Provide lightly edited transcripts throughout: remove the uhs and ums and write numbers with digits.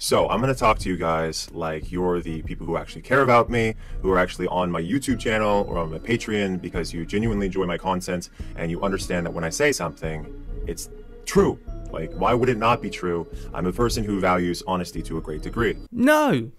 So I'm going to talk to you guys like you're the people who actually care about me, who are actually on my YouTube channel or on my Patreon because you genuinely enjoy my content and you understand that when I say something, it's true. Like, why would it not be true? I'm a person who values honesty to a great degree. No!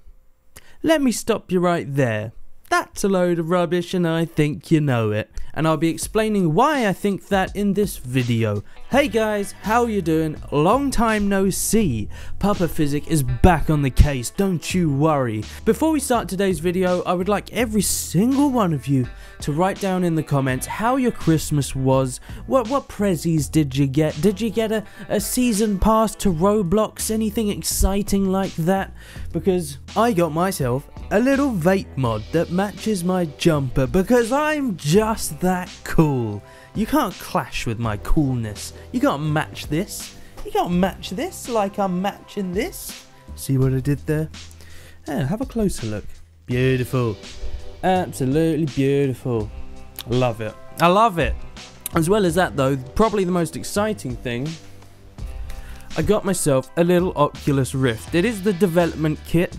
Let me stop you right there. That's a load of rubbish and I think you know it. And I'll be explaining why I think that in this video. Hey guys, how you doing? Long time no see. Papa Phyzik is back on the case, don't you worry. Before we start today's video, I would like every single one of you to write down in the comments how your Christmas was. What prezzies did you get? Did you get a season pass to Roblox? Anything exciting like that? Because I got myself a little vape mod that matches my jumper because I'm just that cool. You can't clash with my coolness. You can't match this. You can't match this like I'm matching this. See what I did there? Yeah, have a closer look. Beautiful. Absolutely beautiful. I love it. I love it. As well as that though, probably the most exciting thing, I got myself a little Oculus Rift. It is the development kit,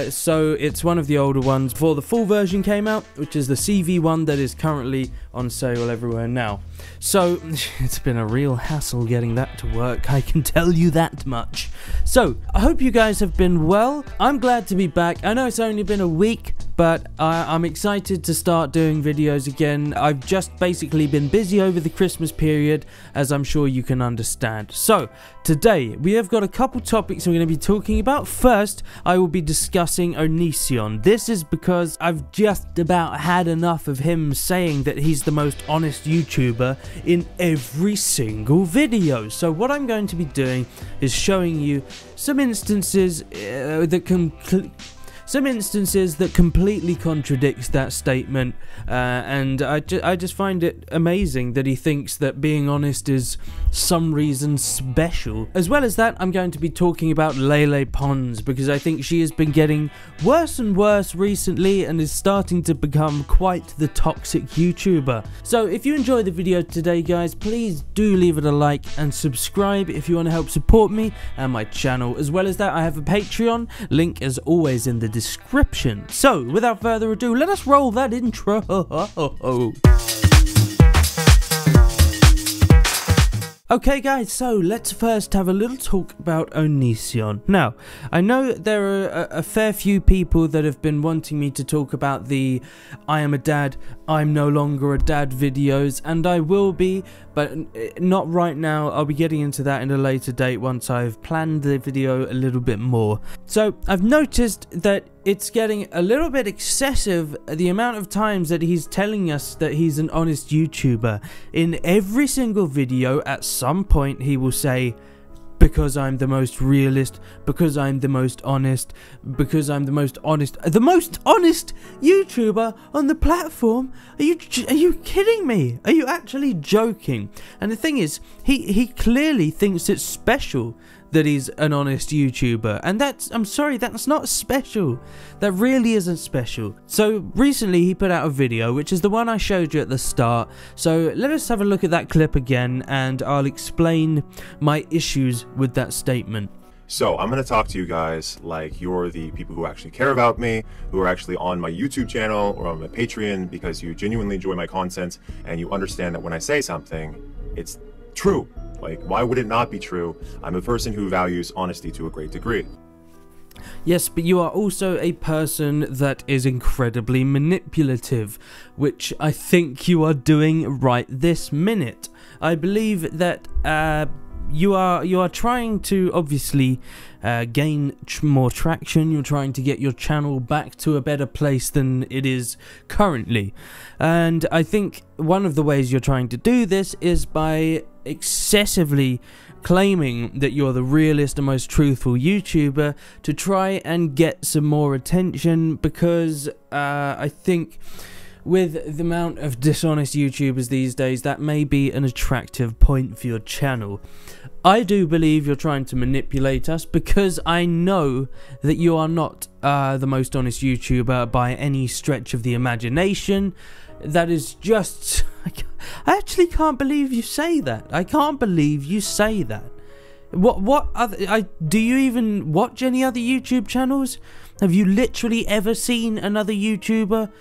so it's one of the older ones before the full version came out, which is the CV one that is currently on sale everywhere now. So it's been a real hassle getting that to work, I can tell you that much. So I hope you guys have been well. I'm glad to be back. I know it's only been a week, but I'm excited to start doing videos again. I've just basically been busy over the Christmas period, as I'm sure you can understand. So today we have got a couple topics we're going to be talking about. First, I will be discussing Onision. This is because I've just about had enough of him saying that he's the most honest YouTuber in every single video. So what I'm going to be doing is showing you some instances that completely contradicts that statement, and I just find it amazing that he thinks that being honest is some reason special. As well as that, I'm going to be talking about Lele Pons because I think she has been getting worse and worse recently and is starting to become quite the toxic YouTuber. So if you enjoy the video today guys, please do leave it a like and subscribe if you want to help support me and my channel. As well as that, I have a Patreon, link as always in the description. So without further ado, let us roll that intro. Okay guys, so let's first have a little talk about Onision. Now, I know there are a fair few people that have been wanting me to talk about the I am a dad, I'm no longer a dad videos, and I will be, but not right now. I'll be getting into that in a later date once I've planned the video a little bit more. So I've noticed that it's getting a little bit excessive, the amount of times that he's telling us that he's an honest YouTuber. In every single video at some point he will say, because I'm the most realist, because I'm the most honest, because I'm the most honest YouTuber on the platform. Are you kidding me? Are you actually joking? And the thing is, he clearly thinks it's special that he's an honest YouTuber, and I'm sorry, that's not special. That really isn't special. So recently he put out a video, which is the one I showed you at the start. So let us have a look at that clip again and I'll explain my issues with that statement. So I'm going to talk to you guys like you're the people who actually care about me, who are actually on my YouTube channel or on my Patreon because you genuinely enjoy my content and you understand that when I say something, it's true. Like, why would it not be true? I'm a person who values honesty to a great degree. Yes, but you are also a person that is incredibly manipulative, which I think you are doing right this minute. I believe that you are trying to obviously gain more traction. You're trying to get your channel back to a better place than it is currently, and I think one of the ways you're trying to do this is by excessively claiming that you're the realist and most truthful YouTuber to try and get some more attention, because I think with the amount of dishonest YouTubers these days, that may be an attractive point for your channel. I do believe you're trying to manipulate us because I know that you are not the most honest YouTuber by any stretch of the imagination. That is just... I actually can't believe you say that. I can't believe you say that. What other? Do you even watch any other YouTube channels? Have you literally ever seen another YouTuber?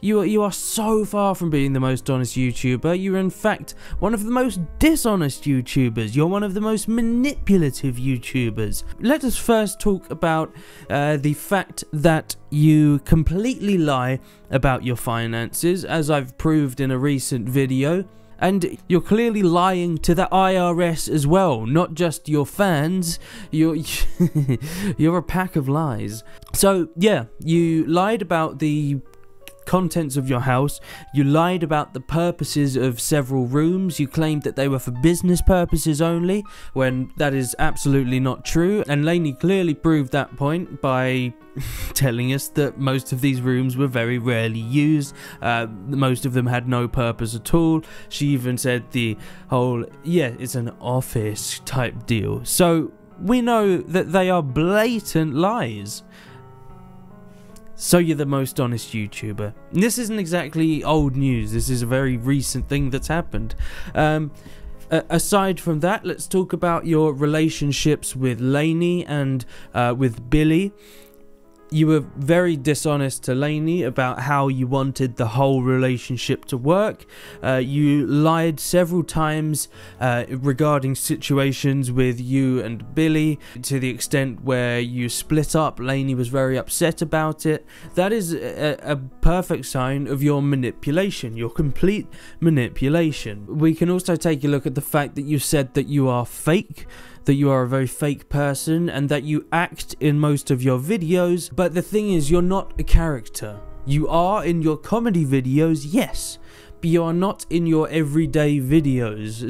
You are so far from being the most honest YouTuber. You're in fact one of the most dishonest YouTubers. You're one of the most manipulative YouTubers. Let us first talk about the fact that you completely lie about your finances, as I've proved in a recent video. And you're clearly lying to the IRS as well, not just your fans. You're a pack of lies. So yeah, you lied about the contents of your house, you lied about the purposes of several rooms, you claimed that they were for business purposes only, when that is absolutely not true, and Lainey clearly proved that point by telling us that most of these rooms were very rarely used, most of them had no purpose at all. She even said the whole, yeah, it's an office type deal. So we know that they are blatant lies. So you're the most honest YouTuber. This isn't exactly old news, this is a very recent thing that's happened. Aside from that, let's talk about your relationships with Lainey and with Billy. You were very dishonest to Lainey about how you wanted the whole relationship to work. You lied several times regarding situations with you and Billy, to the extent where you split up. Lainey was very upset about it. That is a perfect sign of your manipulation, your complete manipulation. We can also take a look at the fact that you said that you are fake, that you are a very fake person, and that you act in most of your videos. But the thing is, you're not a character. You are in your comedy videos, yes, but you are not in your everyday videos.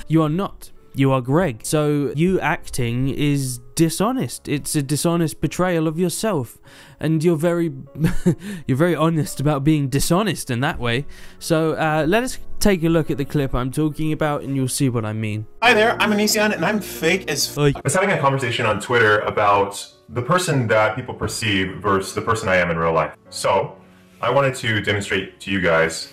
You are not. You are Greg. So you acting is dishonest. It's a dishonest portrayal of yourself, and you're very you're very honest about being dishonest in that way. So let us take a look at the clip I'm talking about, and you'll see what I mean. Hi there, I'm Onision, and I'm fake as f. I was having a conversation on Twitter about the person that people perceive versus the person I am in real life. So I wanted to demonstrate to you guys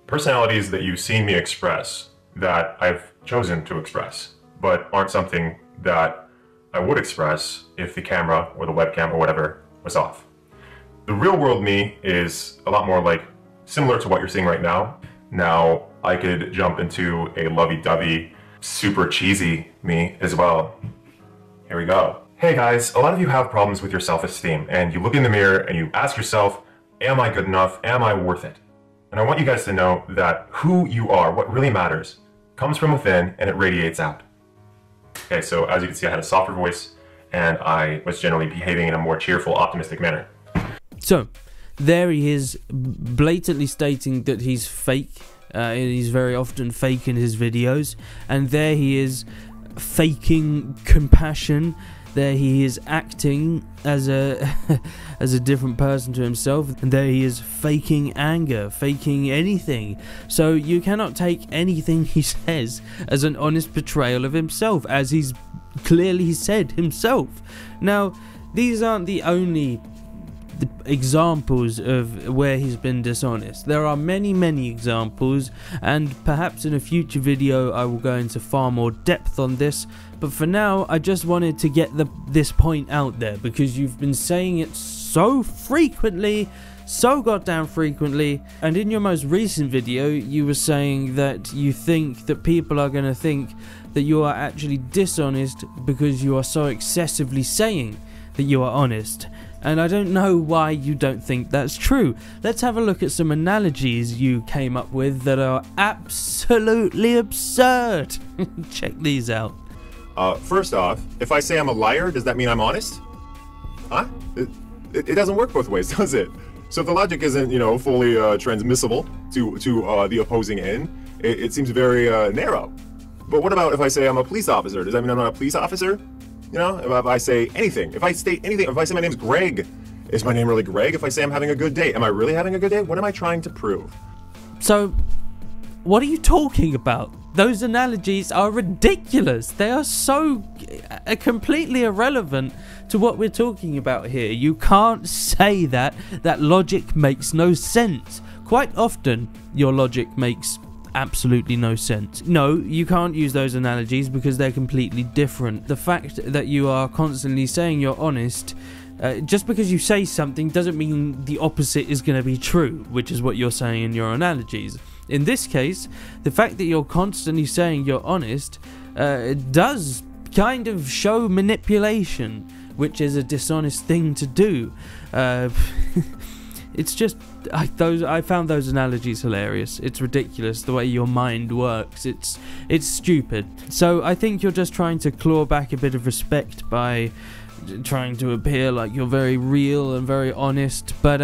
personalities that you've seen me express that I've chosen to express, but aren't something that I would express if the camera or the webcam or whatever was off. The real world me is a lot more like similar to what you're seeing right now. Now I could jump into a lovey-dovey, super cheesy me as well. Here we go. Hey guys, a lot of you have problems with your self-esteem, and you look in the mirror and you ask yourself, am I good enough? Am I worth it? And I want you guys to know that who you are, what really matters, comes from within and it radiates out. Okay, so as you can see, I had a softer voice and I was generally behaving in a more cheerful, optimistic manner. So there he is, blatantly stating that he's fake. He's very often fake in his videos, and there he is faking compassion. There he is acting as a as a different person to himself, and there he is faking anger, faking anything. So you cannot take anything he says as an honest portrayal of himself, as he's clearly said himself. Now, these aren't the only examples of where he's been dishonest. There are many examples, and perhaps in a future video I will go into far more depth on this, but for now I just wanted to get this point out there, because you've been saying it so frequently, so goddamn frequently. And in your most recent video you were saying that you think that people are going to think that you are actually dishonest because you are so excessively saying that you are honest. And I don't know why you don't think that's true. Let's have a look at some analogies you came up with that are absolutely absurd. Check these out. First off, if I say I'm a liar, does that mean I'm honest? Huh? It doesn't work both ways, does it? So if the logic isn't, you know, fully transmissible to the opposing end, it seems very narrow. But what about if I say I'm a police officer? Does that mean I'm not a police officer? You know, if I say anything, if I state anything, if I say my name's Greg, is my name really Greg? If I say I'm having a good day, am I really having a good day? What am I trying to prove? So, what are you talking about? Those analogies are ridiculous. They are so completely irrelevant to what we're talking about here. You can't say that. That logic makes no sense. Quite often, your logic makes absolutely no sense. No, you can't use those analogies because they're completely different. The fact that you are constantly saying you're honest, just because you say something doesn't mean the opposite is going to be true, which is what you're saying in your analogies. In this case, the fact that you're constantly saying you're honest does kind of show manipulation, which is a dishonest thing to do. It's just, I found those analogies hilarious. It's ridiculous the way your mind works. It's stupid. So I think you're just trying to claw back a bit of respect by trying to appear like you're very real and very honest. But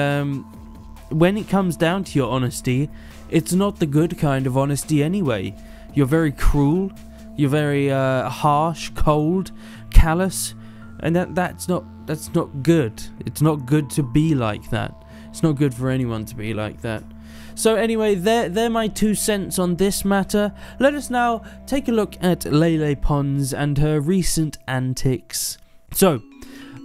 when it comes down to your honesty, it's not the good kind of honesty anyway. You're very cruel. You're very harsh, cold, callous, and that's not good. It's not good to be like that. It's not good for anyone to be like that. So anyway, they're my 2 cents on this matter. Let us now take a look at Lele Pons and her recent antics. So,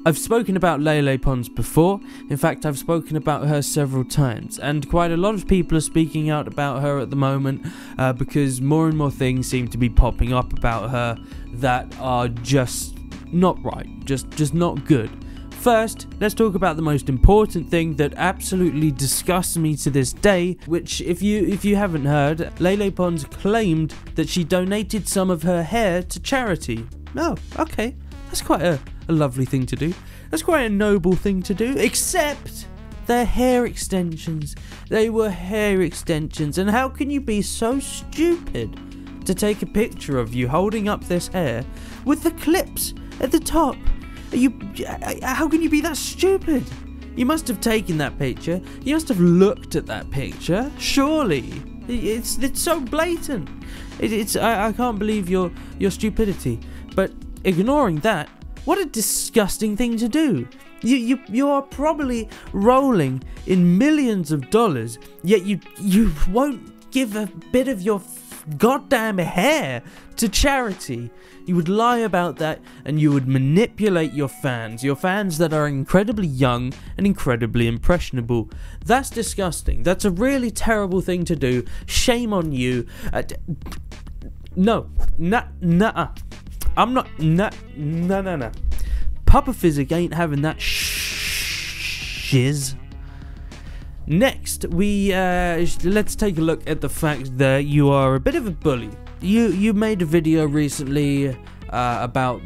I've spoken about Lele Pons before. In fact, I've spoken about her several times, and quite a lot of people are speaking out about her at the moment because more and more things seem to be popping up about her that are just not right, just not good. First, let's talk about the most important thing that absolutely disgusts me to this day, which if you haven't heard, Lele Pons claimed that she donated some of her hair to charity. Oh, okay. That's quite a lovely thing to do. That's quite a noble thing to do, except they're hair extensions. They were hair extensions, and how can you be so stupid to take a picture of you holding up this hair with the clips at the top? How can you be that stupid? You must have taken that picture. You must have looked at that picture. Surely, it's so blatant. I can't believe your stupidity. But ignoring that, what a disgusting thing to do. You are probably rolling in millions of dollars, yet you won't give a bit of your goddamn hair to charity. You would lie about that, and you would manipulate your fans that are incredibly young and incredibly impressionable. That's disgusting. That's a really terrible thing to do. Shame on you. No. Nuh-uh. I'm not. No. Papa Phyzik ain't having that shiz. Next, let's take a look at the fact that you are a bit of a bully. You made a video recently about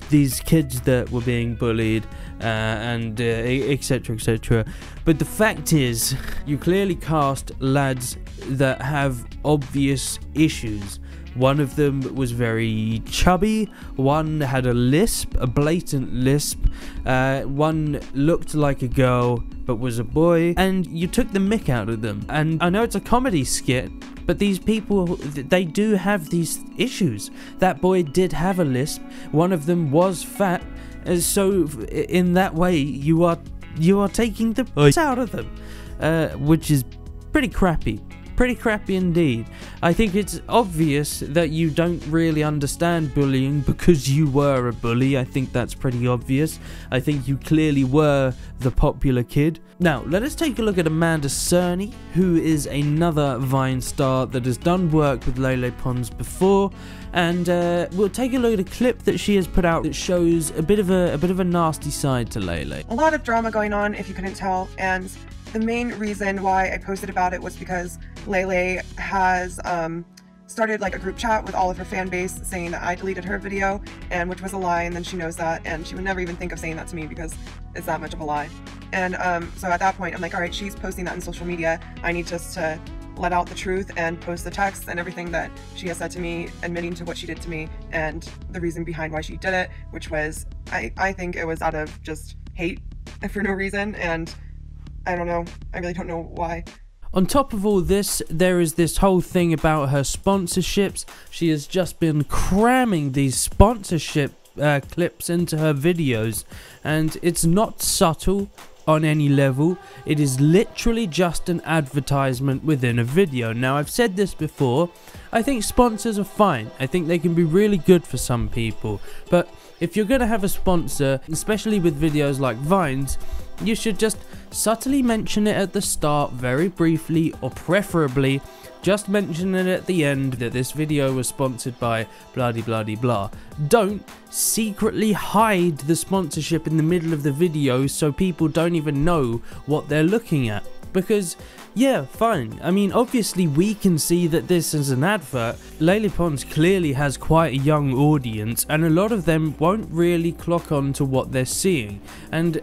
these kids that were being bullied and etc, etc. But the fact is, you clearly cast lads that have obvious issues. One of them was very chubby, one had a lisp, a blatant lisp, one looked like a girl but was a boy, and you took the mick out of them. And I know it's a comedy skit, but these people, they do have these issues. That boy did have a lisp, one of them was fat, so in that way you are taking the piss out of them, which is pretty crappy. Pretty crappy indeed. I think it's obvious that you don't really understand bullying because you were a bully. I think that's pretty obvious. I think you clearly were the popular kid. Now, let us take a look at Amanda Cerny, who is another Vine star that has done work with Lele Pons before, and we'll take a look at a clip that she has put out that shows a bit of a nasty side to Lele. A lot of drama going on, if you couldn't tell, and the main reason why I posted about it was because Lele has started like a group chat with all of her fan base saying that I deleted her video, and which was a lie, and then she knows that, and she would never even think of saying that to me because it's that much of a lie. And so at that point I'm like, alright, she's posting that on social media, I need just to let out the truth and post the texts and everything that she has said to me, admitting to what she did to me and the reason behind why she did it, which was, I think it was out of just hate for no reason, and I don't know, I really don't know why. On top of all this, there is this whole thing about her sponsorships. She has just been cramming these sponsorship clips into her videos, and it's not subtle on any level. It is literally just an advertisement within a video. Now, I've said this before, I think sponsors are fine. I think they can be really good for some people, but if you're going to have a sponsor, especially with videos like Vines, you should just subtly mention it at the start very briefly, or preferably just mention it at the end that this video was sponsored by blah blah blah blah. Don't secretly hide the sponsorship in the middle of the video so people don't even know what they're looking at. Because, yeah, fine. I mean, obviously we can see that this is an advert. Lele Pons clearly has quite a young audience, and a lot of them won't really clock on to what they're seeing. And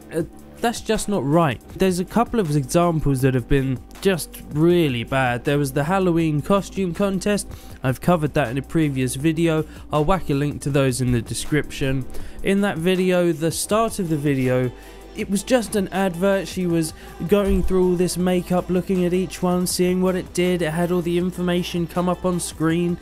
that's just not right. There's a couple of examples that have been just really bad. There was the Halloween costume contest. I've covered that in a previous video. I'll whack a link to those in the description. In that video, the start of the video, it was just an advert. She was going through all this makeup, looking at each one, seeing what it did. It had all the information come up on screen.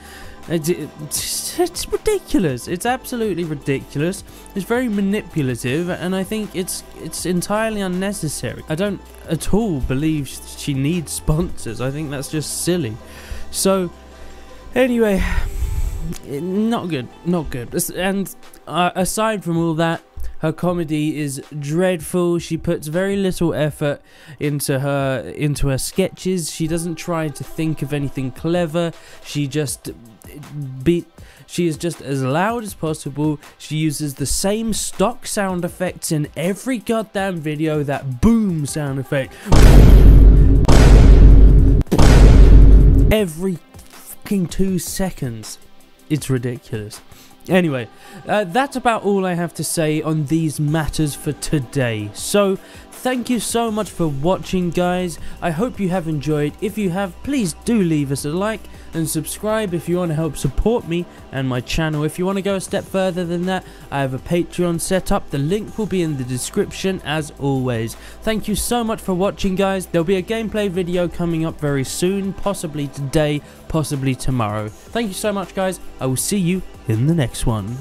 It's ridiculous. It's absolutely ridiculous. It's very manipulative, and I think it's entirely unnecessary. I don't at all believe she needs sponsors. I think that's just silly. So, anyway, not good. And aside from all that, her comedy is dreadful. She puts very little effort into her sketches. She doesn't try to think of anything clever. She is just as loud as possible. She uses the same stock sound effects in every goddamn video. That boom sound effect. Every fucking 2 seconds. It's ridiculous. Anyway, that's about all I have to say on these matters for today. So, thank you so much for watching, guys. I hope you have enjoyed. If you have, please do leave us a like and subscribe if you want to help support me and my channel. If you want to go a step further than that, I have a Patreon set up. The link will be in the description as always. Thank you so much for watching, guys. There'll be a gameplay video coming up very soon, possibly today, possibly tomorrow. Thank you so much, guys. I will see you in the next one.